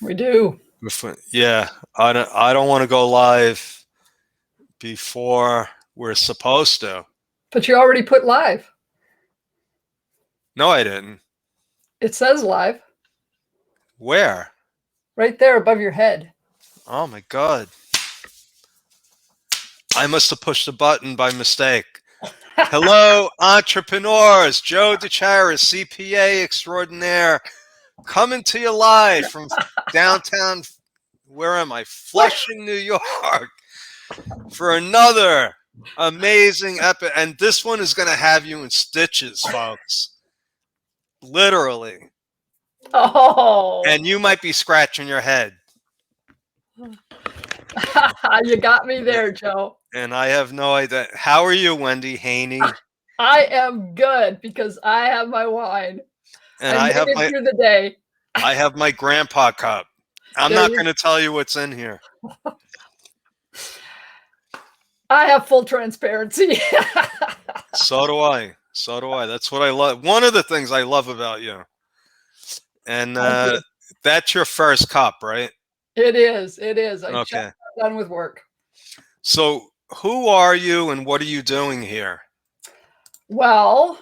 We do. Yeah, I don't want to go live before we're supposed to. But you already put live. No, I didn't. It says live Where? right there above your head. Oh my God. I must have pushed the button by mistake. Hello, entrepreneurs. Joe DeCharis, CPA extraordinaire, coming to you live from downtown, where am I? Flushing, New York, for another amazing epic. And this one is going to have you in stitches, folks. Literally. Oh. And you might be scratching your head. You got me there, Joe. And I have no idea. How are you, Wendy Haney? I am good because I have my wine. And I made it through the day. I have my grandpa cup. I'm not going to tell you what's in here. I have full transparency. So do I. So do I. That's what I love. One of the things I love about you. And that's your first cup, right? It is. It is. I Okay. just got done with work. So who are you and what are you doing here? Well,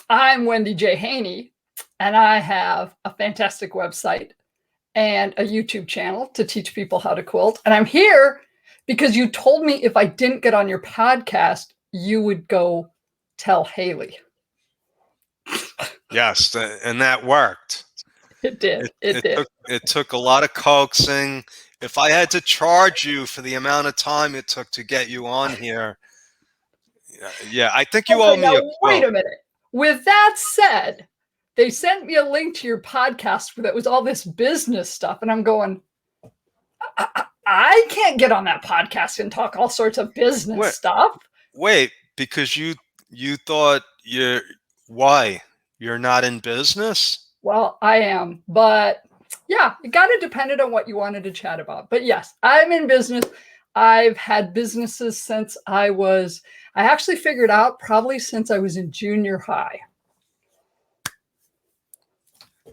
I'm Wendy J. Haney, and I have a fantastic website and a YouTube channel to teach people how to quilt. And I'm here because you told me if I didn't get on your podcast, you would go tell Haley. Yes, and that worked. It did. It did. It took a lot of coaxing. If I had to charge you for the amount of time it took to get you on here, yeah, I think you owe me a quilt. Wait a minute. With that said, they sent me a link to your podcast that was all this business stuff, and I'm going, I can't get on that podcast and talk all sorts of business stuff. Wait, because you thought why? You're not in business? Well, I am, but yeah, it kind of depended on what you wanted to chat about. But yes, I'm in business. I've had businesses since I actually figured out probably since I was in junior high.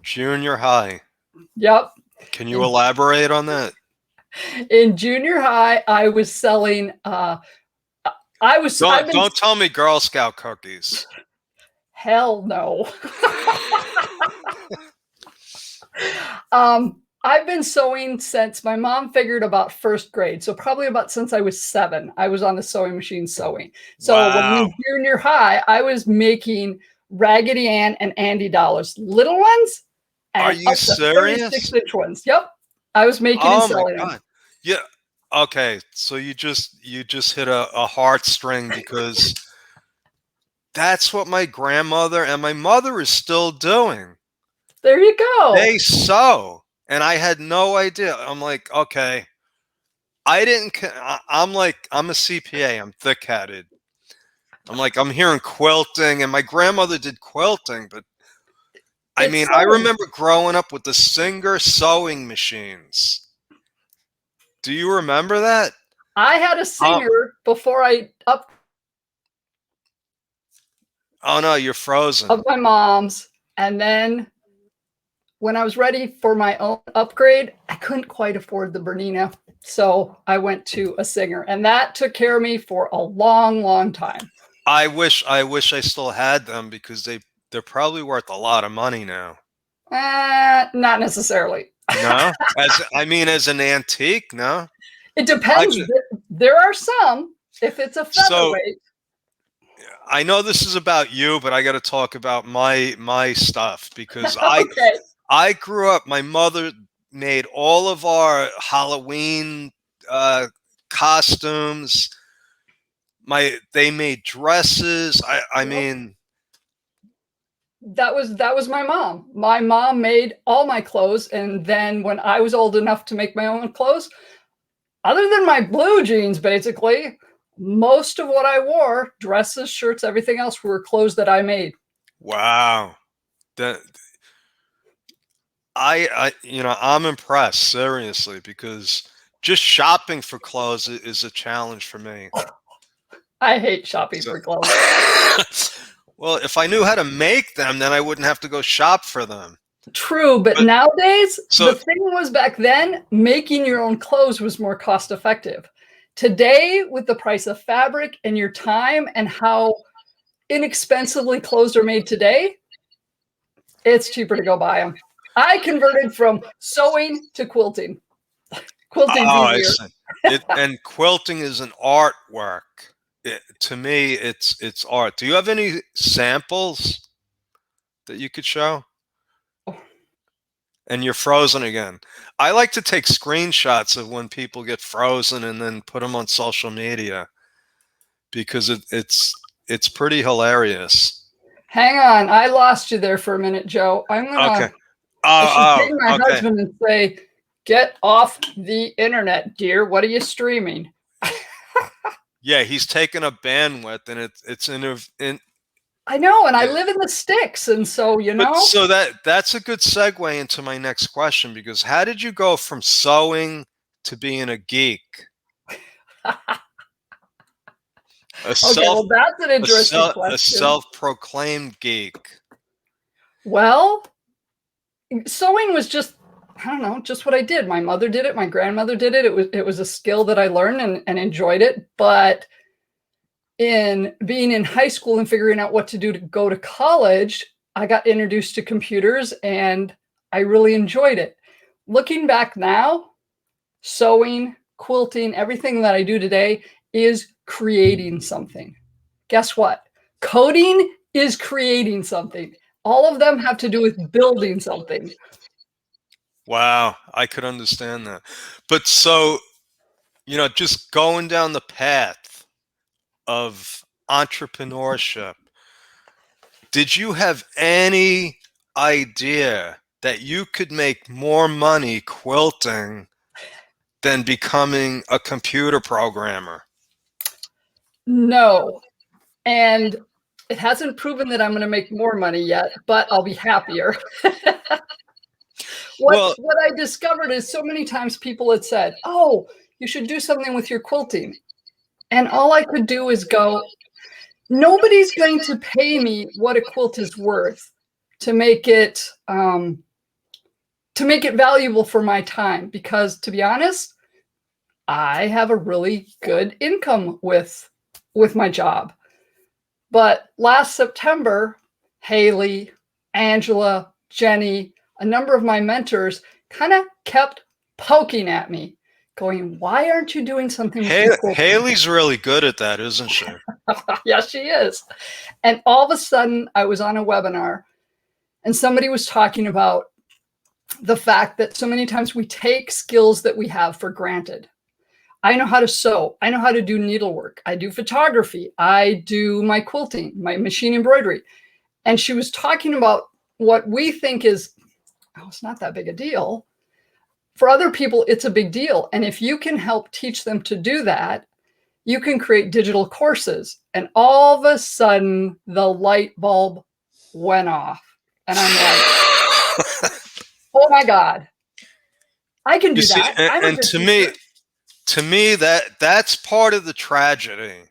Junior high. Yep. Can you elaborate on that? In junior high, I was selling, Don't tell me Girl Scout cookies. Hell no. I've been sewing since my mom figured about first grade. So probably about since I was 7, I was on the sewing machine sewing. So when we were junior high, I was making Raggedy Ann and Andy dolls, little ones. Are you serious? 36-inch ones. Yep. I was making and selling them. Yeah. Okay. So you just hit a heartstring because that's what my grandmother and my mother is still doing. There you go. They sew. And I had no idea. I'm like, okay. I'm a CPA. I'm thick-headed. I'm hearing quilting, and my grandmother did quilting, but I remember growing up with the Singer sewing machines. Do you remember that? I had a Singer before I Oh no, you're frozen. Of my mom's, and then when I was ready for my own upgrade, I couldn't quite afford the Bernina, so I went to a Singer, and that took care of me for a long, long time. I wish I still had them because they're probably worth a lot of money now. Not necessarily. No? As an antique, no? It depends. There are some, if it's a featherweight. I know this is about you, but I got to talk about my stuff because I grew up, my mother made all of our Halloween costumes. They made dresses. I mean, that was my mom. My mom made all my clothes, and then when I was old enough to make my own clothes, other than my blue jeans, basically, most of what I wore, dresses, shirts, everything else, were clothes that I made. Wow. I'm impressed, seriously, because just shopping for clothes is a challenge for me. I hate shopping for clothes. Well, if I knew how to make them, then I wouldn't have to go shop for them. True, but nowadays, So the thing was back then, making your own clothes was more cost effective. Today, with the price of fabric and your time and how inexpensively clothes are made today, it's cheaper to go buy them. I converted from sewing to quilting. Quilting's I easier. see. And quilting is an artwork. To me, it's art. Do you have any samples that you could show? And you're frozen again. I like to take screenshots of when people get frozen and then put them on social media because it's pretty hilarious. Hang on, I lost you there for a minute, Joe. I should ping my Okay. husband and say, "Get off the internet, dear. What are you streaming?" Yeah, he's taking a bandwidth, and it's in. I know, and I live in the sticks, and so But so that's a good segue into my next question, because how did you go from sewing to being a geek? Okay, well, that's an interesting a question. self-proclaimed geek. Well, sewing was just, I don't know, just what I did. My mother did it. My grandmother did it. It was a skill that I learned and enjoyed it. But in being in high school and figuring out what to do to go to college, I got introduced to computers and I really enjoyed it. Looking back now, sewing, quilting, everything that I do today is creating something. Guess what? Coding is creating something. All of them have to do with building something. Wow, I could understand that. But so, just going down the path of entrepreneurship, did you have any idea that you could make more money quilting than becoming a computer programmer? No. And it hasn't proven that I'm going to make more money yet, but I'll be happier. What I discovered is so many times people had said, "Oh, you should do something with your quilting." And all I could do is go, nobody's going to pay me what a quilt is worth to make it valuable for my time. Because to be honest, I have a really good income with my job. But last September, Haley, Angela, Jenny, a number of my mentors kind of kept poking at me, going, "Why aren't you doing something with your quilting?" Haley's really good at that, isn't she? Yes, she is. And all of a sudden, I was on a webinar and somebody was talking about the fact that so many times we take skills that we have for granted. I know how to sew. I know how to do needlework. I do photography. I do my quilting, my machine embroidery. And she was talking about what we think is, oh, it's not that big a deal. For other people, it's a big deal. And if you can help teach them to do that, you can create digital courses. And all of a sudden, the light bulb went off. And I'm like, oh my God, I can do that. And to me, that's part of the tragedy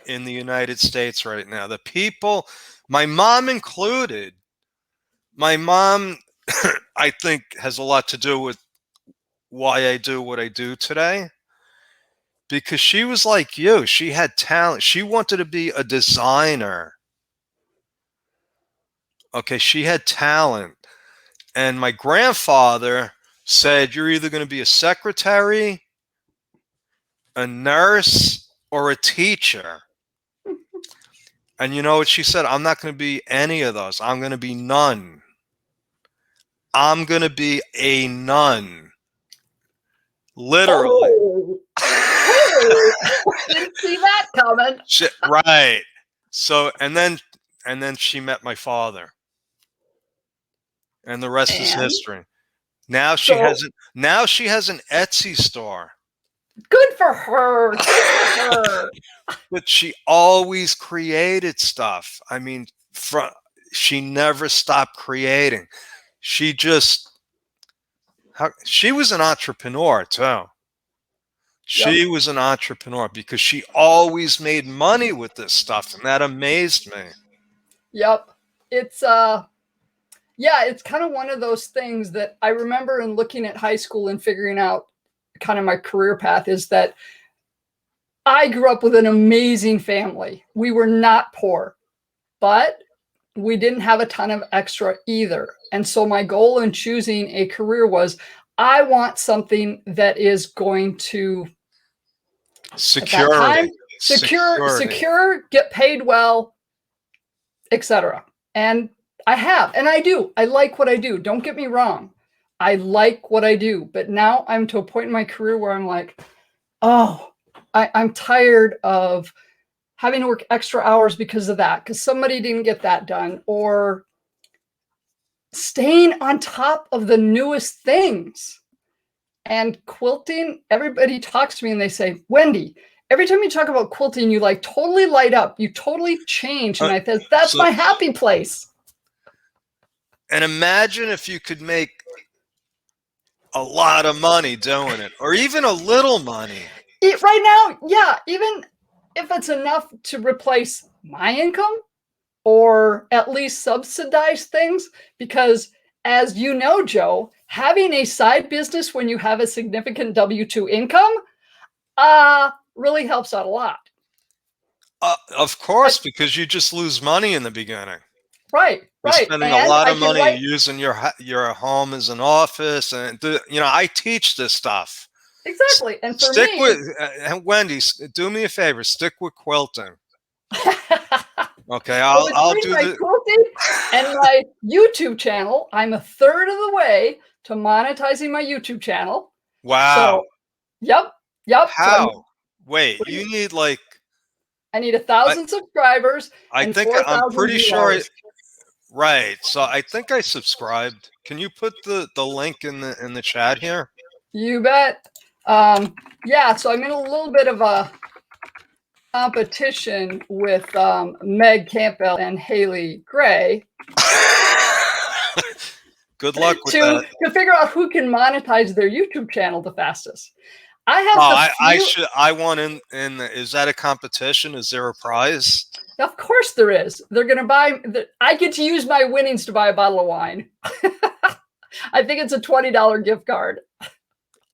in the United States right now. The people, my mom included, my mom, I think, has a lot to do with why I do what I do today. Because she was like you. She had talent. She wanted to be a designer. Okay, she had talent. And my grandfather said, "You're either going to be a secretary, a nurse, or a teacher." And you know what she said? "I'm not going to be any of those. I'm going to be none. I'm going to be a nun." Literally. Oh, didn't see that coming. Right. So, and then she met my father. And the rest is history. Now she has an Etsy store. Good for her. Good for her. But she always created stuff. I mean, she never stopped creating. She was an entrepreneur too. She was an entrepreneur because she always made money with this stuff, and that amazed me. Yep. It's yeah, it's kind of one of those things that I remember in looking at high school and figuring out kind of my career path is that I grew up with an amazing family. We were not poor, but we didn't have a ton of extra either. And so my goal in choosing a career was I want something that is going to, at that time, secure, get paid well, etc. And I have, and I do. I like what I do. Don't get me wrong. I like what I do. But now I'm to a point in my career where I'm like, oh, I'm tired of having to work extra hours because of that, because somebody didn't get that done, or staying on top of the newest things. And quilting, everybody talks to me and they say, Wendy, every time you talk about quilting, you like totally light up. You totally change. And I said, that's my happy place. And imagine if you could make a lot of money doing it, or even a little money. Right now, yeah, even if it's enough to replace my income or at least subsidize things, because as you know, Joe, having a side business when you have a significant W-2 income really helps out a lot. Of course, because you just lose money in the beginning. Right. You're spending a lot of money using your home as an office, and I teach this stuff. Exactly. And for stick me, with Wendy, do me a favor, stick with quilting. Okay, I'll do my quilting and my YouTube channel. I'm a third of the way to monetizing my YouTube channel. Wow. So, yep. How? So wait, you need I need 1,000 subscribers. I think I'm pretty sure. Right. So I think I subscribed. Can you put the link in the chat here? You bet. Yeah, so I'm in a little bit of a competition with Meg Campbell and Haley Gray. Good luck with that. To figure out who can monetize their YouTube channel the fastest. I want in. Is that a competition? Is there a prize? Of course there is. They're going to buy. I get to use my winnings to buy a bottle of wine. I think it's a $20 gift card.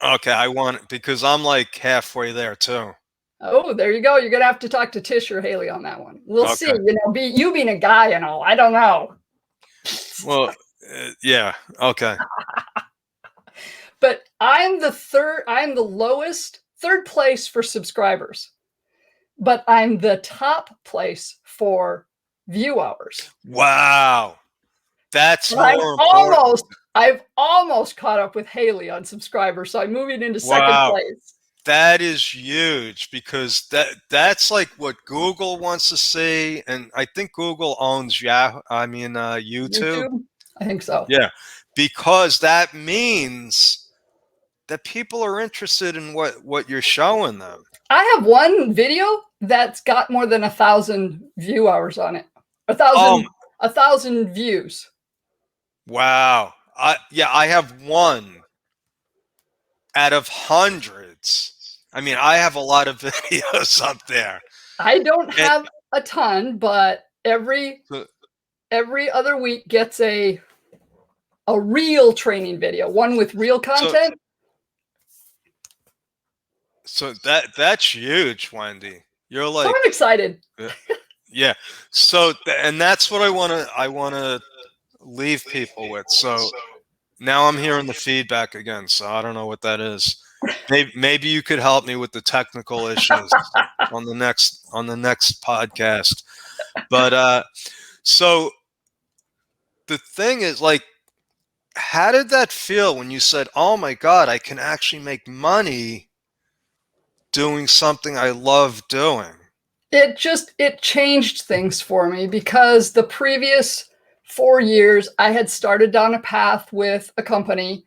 Okay, I want it because I'm like halfway there too. Oh, there you go. You're going to have to talk to Tish or Haley on that one. We'll see. You being a guy and all, I don't know. Well, yeah. Okay. But I'm the lowest, third place for subscribers, but I'm the top place for view hours. Wow. That's more important. I've almost caught up with Haley on subscribers, so I'm moving into second place. That is huge because that's like what Google wants to see, and I think Google owns YouTube. I think so. Yeah, because that means that people are interested in what you're showing them. I have one video that's got more than 1,000 view hours on it. 1,000 views. Wow. I have one out of hundreds. I mean, I have a lot of videos up there. I don't have a ton, but every other week gets a real training video, one with real content. So that's huge, Wendy. You're like, so I'm excited. Yeah. So and that's what I want to leave people with. So now I'm hearing the feedback again. So I don't know what that is. Maybe you could help me with the technical issues on the next podcast. But so the thing is, like, how did that feel when you said, "Oh my God, I can actually make money doing something I love doing"? It changed things for me because the previous 4 years I had started down a path with a company,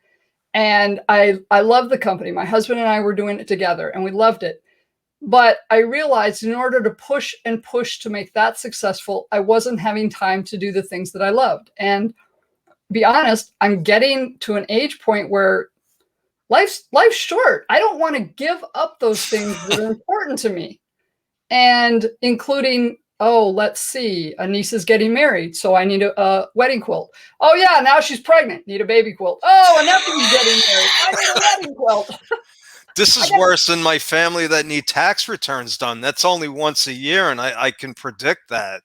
and I loved the company. My husband and I were doing it together and we loved it. But I realized in order to push to make that successful, I wasn't having time to do the things that I loved. And be honest, I'm getting to an age point where life's short. I don't want to give up those things that are important to me, and including Oh, let's see. A niece is getting married, so I need a wedding quilt. Oh yeah, now she's pregnant. Need a baby quilt. Oh, a nephew's getting married. I need a wedding quilt. This is worse than my family that need tax returns done. That's only once a year, and I can predict that.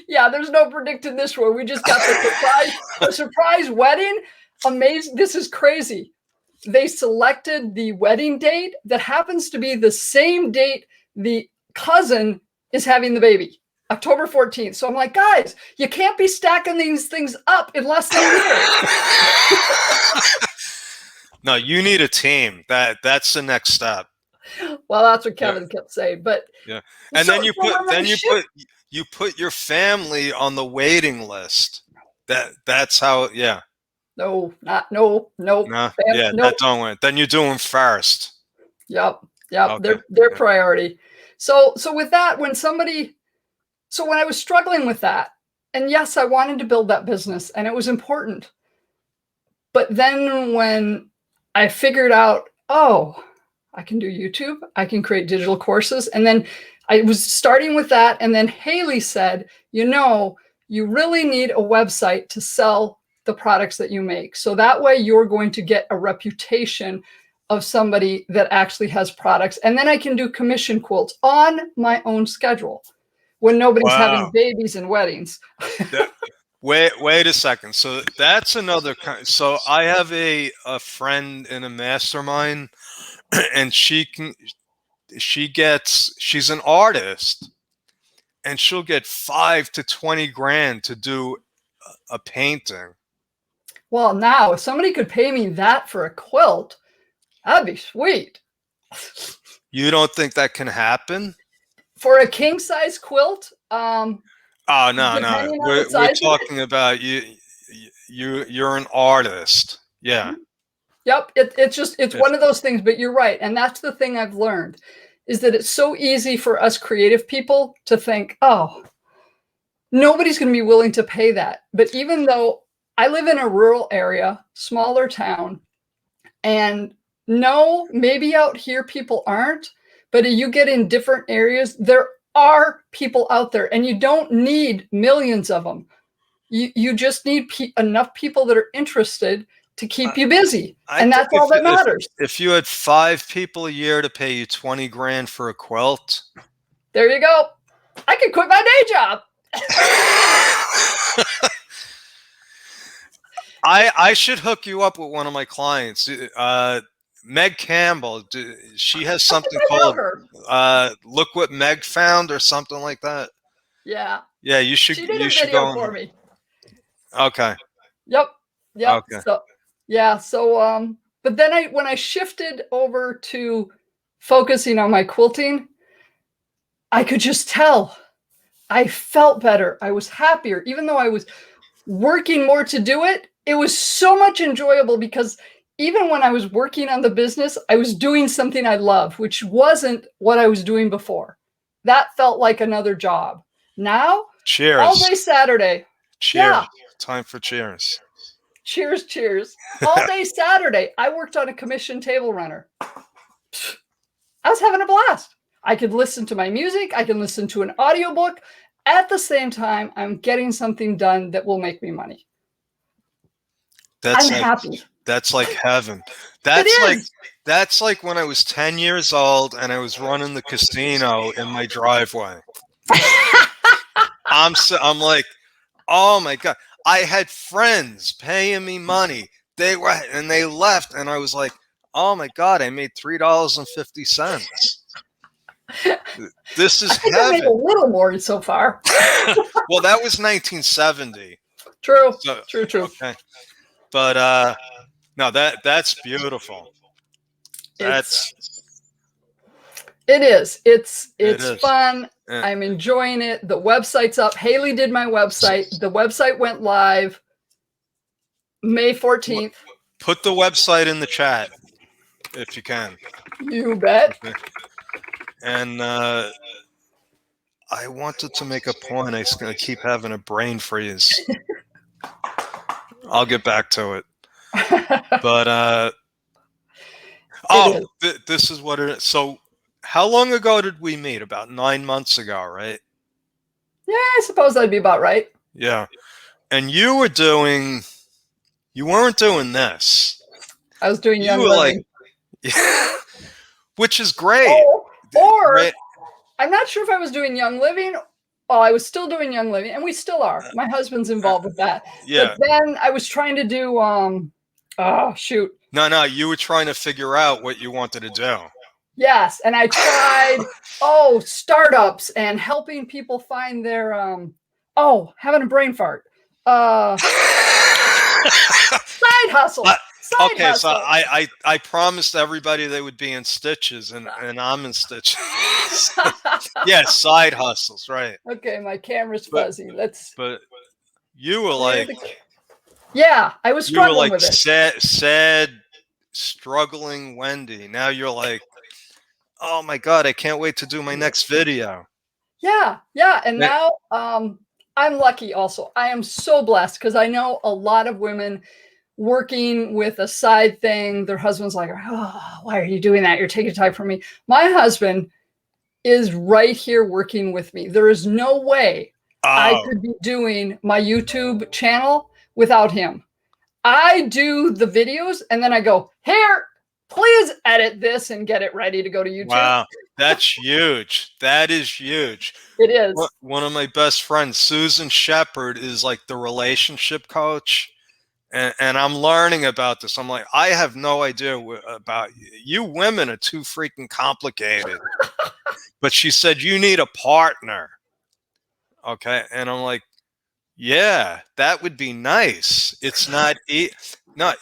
Yeah, there's no predicting this one. We just got the surprise wedding. Amazing. This is crazy. They selected the wedding date that happens to be the same date the cousin is having the baby, October 14th. So I'm like, guys, you can't be stacking these things up in less than a year. No, you need a team. That's the next step. Well, that's what Kevin kept saying. But yeah, and then you put your family on the waiting list. That's how. Yeah. No. Yeah, Nope. that don't win. Then you do them first. Yep. Okay. Their priority. So with that, when I was struggling with that, and yes, I wanted to build that business, and it was important. But then when I figured out, oh, I can do YouTube, I can create digital courses, and then I was starting with that, and then Haley said, you really need a website to sell the products that you make. So that way you're going to get a reputation of somebody that actually has products. And then I can do commission quilts on my own schedule when nobody's having babies and weddings. Wait a second. So that's another kind. So I have a friend in a mastermind, and she's an artist, and she'll get 5 to 20 grand to do a painting. Well, now if somebody could pay me that for a quilt, that'd be sweet. You don't think that can happen? For a king size quilt? Oh no. We're talking about you're an artist. Yeah. Yep. It's one of those things, but you're right. And that's the thing I've learned is that it's so easy for us creative people to think, oh, nobody's going to be willing to pay that. But even though I live in a rural area, smaller town, and no, maybe out here people aren't, but you get in different areas, there are people out there, and you don't need millions of them. You just need enough people that are interested to keep you busy. And that's all that matters. If you had 5 people a year to pay you 20 grand for a quilt. There you go. I could quit my day job. I should hook you up with one of my clients. Meg Campbell, she has something called Look What Meg Found or something like that. Yeah. Yeah, you should. She did a video for me. Okay. Yep. Okay. So, yeah. So, but then when I shifted over to focusing on my quilting, I could just tell I felt better. I was happier, even though I was working more to do it. It was so much enjoyable because even when I was working on the business, I was doing something I love, which wasn't what I was doing before. That felt like another job. Now, cheers. All day Saturday. Cheers. Yeah. Time for cheers. Cheers. All day Saturday, I worked on a commission table runner. I was having a blast. I could listen to my music. I can listen to an audiobook. At the same time, I'm getting something done that will make me money. I'm happy. That's like heaven. That's like when I was 10 years old and I was running the casino in my driveway. I'm like, oh my God. I had friends paying me money. They left, and I was like, oh my God, I made $3.50. This is heaven. I made a little more so far. Well, that was 1970. True. So, True. Okay. But no, that's beautiful. It is. It's fun. Yeah. I'm enjoying it. The website's up. Haley did my website. The website went live May 14th. Put the website in the chat if you can. You bet. Okay. And I wanted to make a point. I was going to keep having a brain freeze. I'll get back to it. But this is what it is. So how long ago did we meet? About 9 months ago, right? Yeah, I suppose that'd be about right. Yeah. And you weren't doing this. I was doing You Young were like, Living. which is great. Oh, or Right. I'm not sure if I was doing Young Living. Oh, I was still doing Young Living, and we still are. My husband's Uh, involved with that. But yeah. then I was trying to do oh shoot. No, you were trying to figure out what you wanted to do. Yes, and I tried startups and helping people find their having a brain fart. Side hustle. Side Okay, so hustle. I promised everybody they would be in stitches, and I'm in stitches. Yeah, side hustles, right? Okay, my camera's But fuzzy. Let's but you were clear like the. Yeah, I was struggling with it. sad, struggling Wendy. Now you're like, oh my god, I can't wait to do my next video. Yeah, and Yeah. now I'm lucky also. I am so blessed because I know a lot of women working with a side thing. Their husband's like, oh, why are you doing that? You're taking time from me. My husband is right here working with me. There is no way I Oh, could be doing my YouTube channel without him. I do the videos and then I go, here, please edit this and get it ready to go to YouTube. wow, that's huge. That is huge. It is. One of my best friends, Susan Shepard, is like the relationship coach. And I'm learning about this. I'm like, I have no idea about you. You women are too freaking complicated. But she said, you need a partner. Okay. And I'm like, yeah, that would be nice. It's not, no,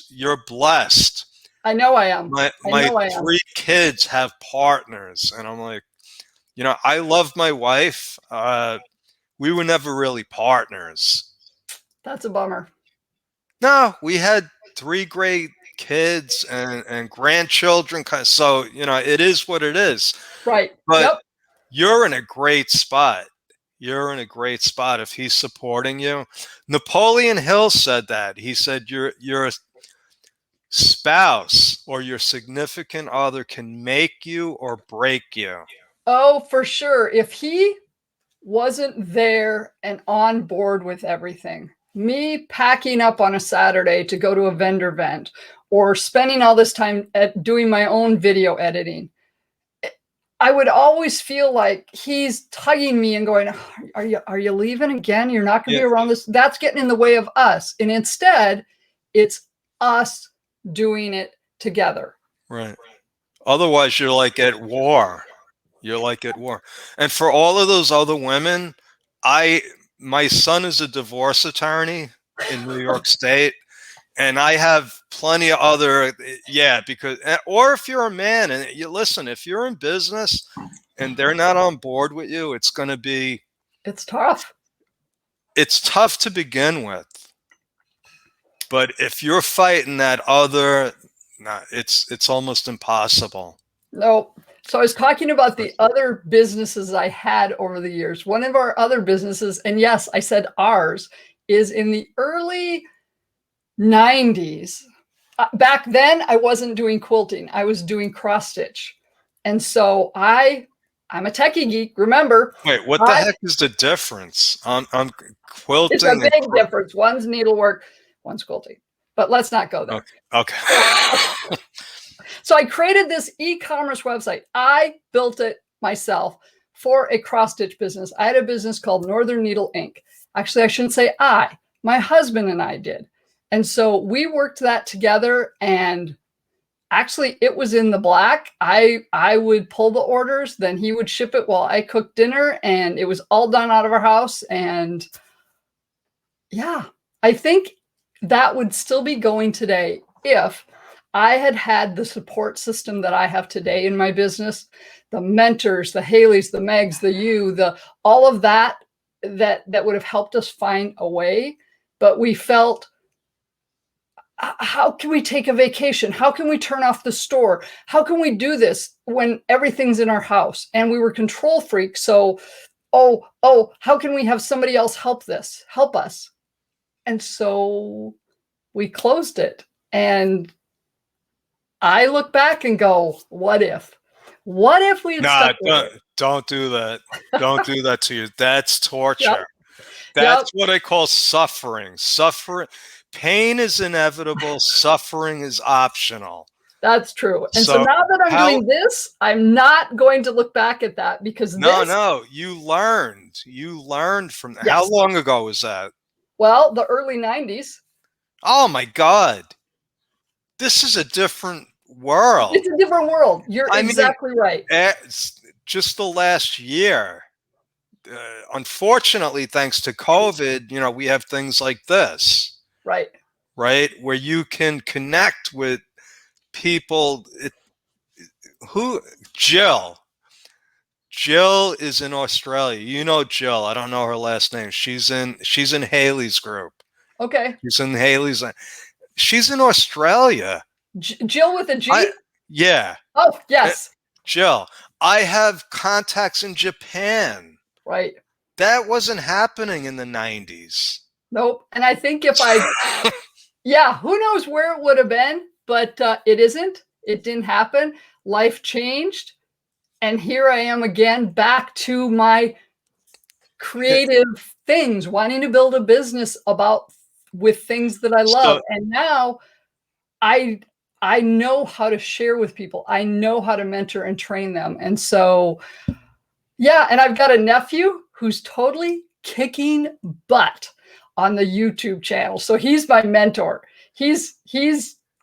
you're blessed. I know I am. My 3 kids have partners. And I'm like, I love my wife. We were never really partners. That's a bummer. No, we had 3 great kids and grandchildren. So, it is what it is. Right. But Yep. you're in a great spot. You're in a great spot if he's supporting you. Napoleon Hill said that. He said your spouse or your significant other can make you or break you. Oh, for sure. If he wasn't there and on board with everything, me packing up on a Saturday to go to a vendor event or spending all this time doing my own video editing, I would always feel like he's tugging me and going, are you leaving again? You're not going to be around this. That's getting in the way of us. And instead, it's us doing it together. Right. Otherwise, you're like at war. You're like at war. And for all of those other women, my son is a divorce attorney in New York State. And I have plenty of other, or if you're a man and you listen, if you're in business and they're not on board with you, it's tough. It's tough to begin with. But if you're fighting that other, it's almost impossible. No. So I was talking about the other businesses I had over the years. One of our other businesses, and yes, I said ours, is in the early 90s. Back then, I wasn't doing quilting. I was doing cross stitch. And so I'm a techie geek. Remember. Wait, what the heck is the difference? I'm quilting. It's a big difference. One's needlework, one's quilting. But let's not go there. Okay. So I created this e-commerce website. I built it myself for a cross stitch business. I had a business called Northern Needle Inc. Actually, I shouldn't say my husband and I did. And so we worked that together, and actually it was in the black. I would pull the orders, then he would ship it while I cooked dinner, and it was all done out of our house. And yeah, I think that would still be going today if I had the support system that I have today in my business, the mentors, the Haleys, the Megs, the all of that would have helped us find a way. But we felt, how can we take a vacation? How can we turn off the store? How can we do this when everything's in our house? And we were control freaks. So, how can we have somebody else help us? And so we closed it. And I look back and go, what if? What if we had Nah, stuck with it? don't do that. Don't do that to you. That's Yep. torture. Yep. That's what I call suffering. Pain is inevitable. Suffering is optional. That's true. And so So now that I'm doing this, I'm not going to look back at that because no, you learned. You learned from yes. How long ago was that? Well, the early 90s. Oh my God. This is a different world. It's a different world. You're exactly right. Just the last year. Unfortunately, thanks to COVID, we have things like this. Right. Right? Where you can connect with people. Jill is in Australia. You know Jill. I don't know her last name. She's in Haley's group. Okay. She's in Haley's. She's in Australia. Jill with a G? Yeah. Oh, yes. Jill. I have contacts in Japan. Right. That wasn't happening in the 90s. Nope. And I think if yeah, who knows where it would have been, but it isn't. It didn't happen. Life changed. And here I am again, back to my creative things, wanting to build a business with things that I love. And now I know how to share with people. I know how to mentor and train them. And so, yeah, and I've got a nephew who's totally kicking butt on the YouTube channel. So he's my mentor. He's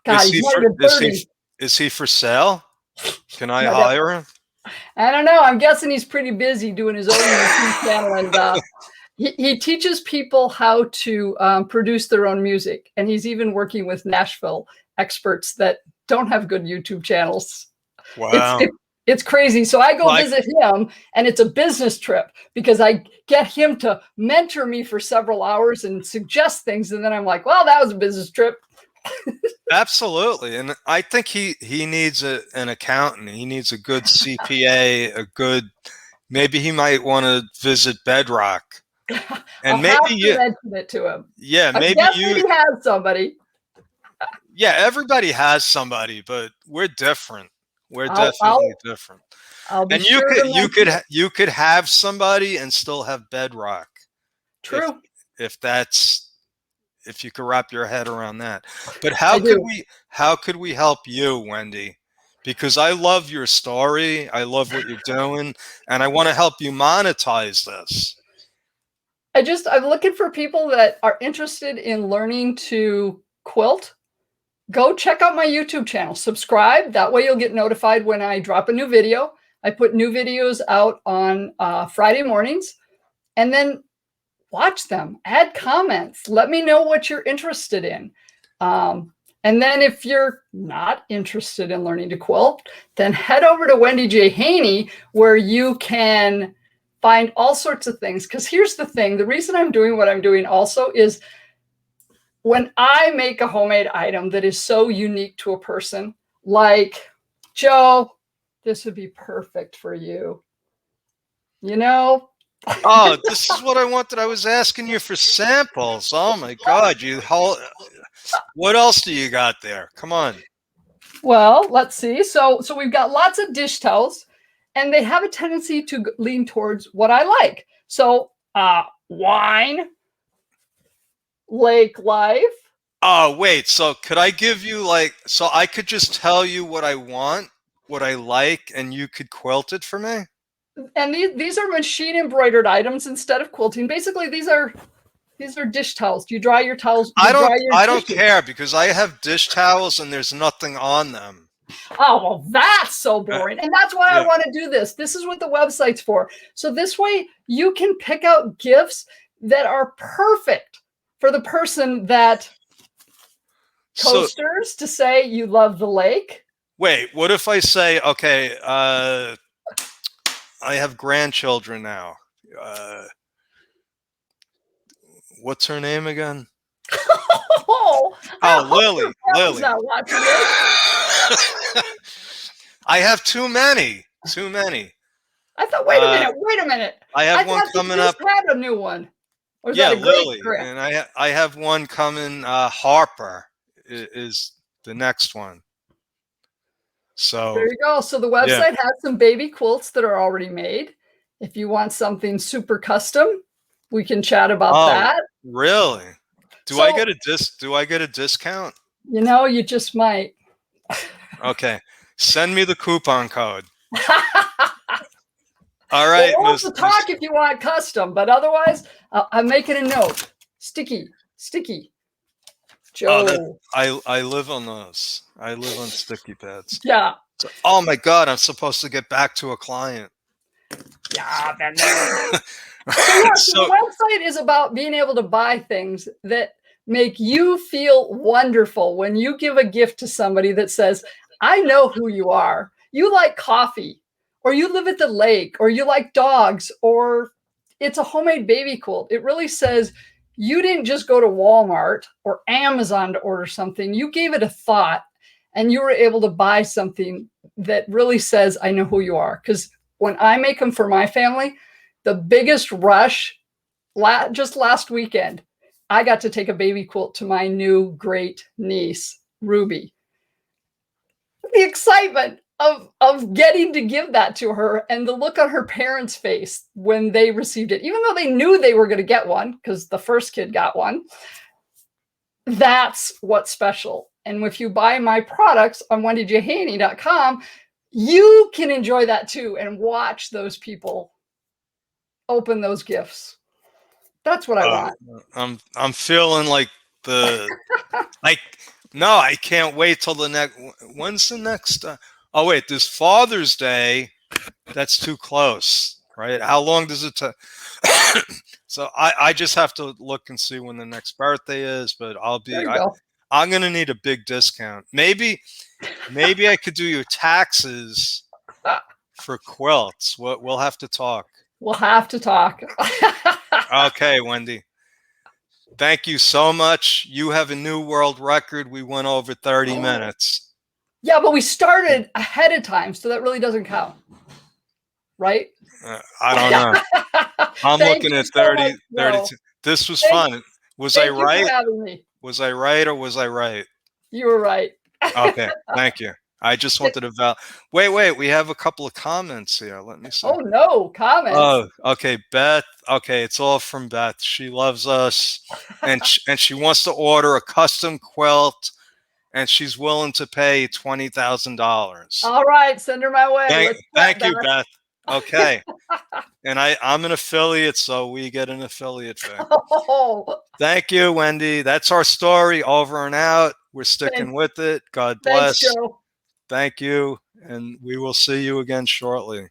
not even 30. Is he for sale? Can I hire him? I don't know. I'm guessing he's pretty busy doing his own YouTube channel, and he teaches people how to produce their own music. And he's even working with Nashville experts that don't have good YouTube channels. Wow. It's crazy. So I go visit him, and it's a business trip because I get him to mentor me for several hours and suggest things. And then I'm like, well, that was a business trip. Absolutely. And I think he needs an accountant. He needs a good CPA, maybe he might want to visit Bedrock. And maybe you mention it to him. Yeah, maybe he has somebody. Yeah, everybody has somebody, but we're different. We're definitely different. And you could have somebody and still have Bedrock. True. If you could wrap your head around that. But how could we help you, Wendy? Because I love your story. I love what you're doing, and I want to help you monetize this. I'm looking for people that are interested in learning to quilt. Go check out my YouTube channel, subscribe. That way you'll get notified when I drop a new video. I put new videos out on Friday mornings, and then watch them, add comments, let me know what you're interested in. And then if you're not interested in learning to quilt, then head over to Wendy J. Haney, where you can find all sorts of things. Because here's the thing, the reason I'm doing what I'm doing also is when I make a homemade item that is so unique to a person, like, Joe, this would be perfect for you. Oh, this is what I wanted. I was asking you for samples. Oh my God, what else do you got there? Come on. Well, let's see. So we've got lots of dish towels, and they have a tendency to lean towards what I like. So wine, lake life. Oh, wait. So could I give you so I could just tell you what I want, what I like, and you could quilt it for me? And these are machine embroidered items instead of quilting. Basically, these are dish towels. Do you dry your towels? I don't care because I have dish towels and there's nothing on them. Oh, well, that's so boring. And that's why I want to do this. This is what the website's for. So this way you can pick out gifts that are perfect for the person that coasters to say you love the lake. Wait, what if I say, okay, I have grandchildren now. What's her name again? Lily. Lily. Not watching it. I have too many. I thought, wait a minute. I have one coming up. Had a new one. Or is yeah, that a Lily. great And I have one coming. Harper is the next one. So there you go. So the yeah. website has some baby quilts that are already made. If you want something super custom, we can chat about Oh, that. really? Do I So, get a discount? you know, you just might. Okay. Send me the coupon code. All Well, right, we'll have Miss. to talk if you want custom, but otherwise, I'm making a note. Sticky. Oh, that Joe. I live on those. I live on sticky pads. Yeah. So, oh my God, I'm supposed to get back to a client. Yeah, been there. So yeah, so So the website is about being able to buy things that make you feel wonderful when you give a gift to somebody that says, I know who you are. You like coffee, or you live at the lake, or you like dogs, or it's a homemade baby quilt. It really says you didn't just go to Walmart or Amazon to order something. You gave it a thought and you were able to buy something that really says, I know who you are. Because when I make them for my family, the biggest rush just last weekend, I got to take a baby quilt to my new great niece, Ruby. The excitement of getting to give that to her and the look on her parents' face when they received it, even though they knew they were going to get one because the first kid got one. That's what's special. And if you buy my products on wendyjhaney.com, you can enjoy that too and watch those people open those gifts. That's what I want. I'm feeling like like no, I can't wait till the next. When's the next? Oh wait, this Father's Day. That's too close, right? How long does it take? So I just have to look and see when the next birthday is, but There you go. I'm gonna need a big discount. Maybe I could do your taxes for quilts. We'll have to talk. We'll have to talk. Okay, Wendy. Thank you so much. You have a new world record. We went over 30 minutes. Yeah, but we started ahead of time, so that really doesn't count. Right? I don't know. I'm looking at 30, so 32. This was fun. Was I right? Thank you for having me. Was I right or was I right? You were right. Okay, thank you. I just wanted to wait, we have a couple of comments here. Let me see. Oh no, comments. Oh, okay, Beth. Okay, it's all from Beth. She loves us and she wants to order a custom quilt and she's willing to pay $20,000. All right, send her my way. Thank you, Beth. Okay. And I'm an affiliate, so we get an affiliate fee. Oh. Thank you, Wendy. That's our story. Over and out. We're sticking with it. God bless. Thanks, Joe. Thank you. And we will see you again shortly.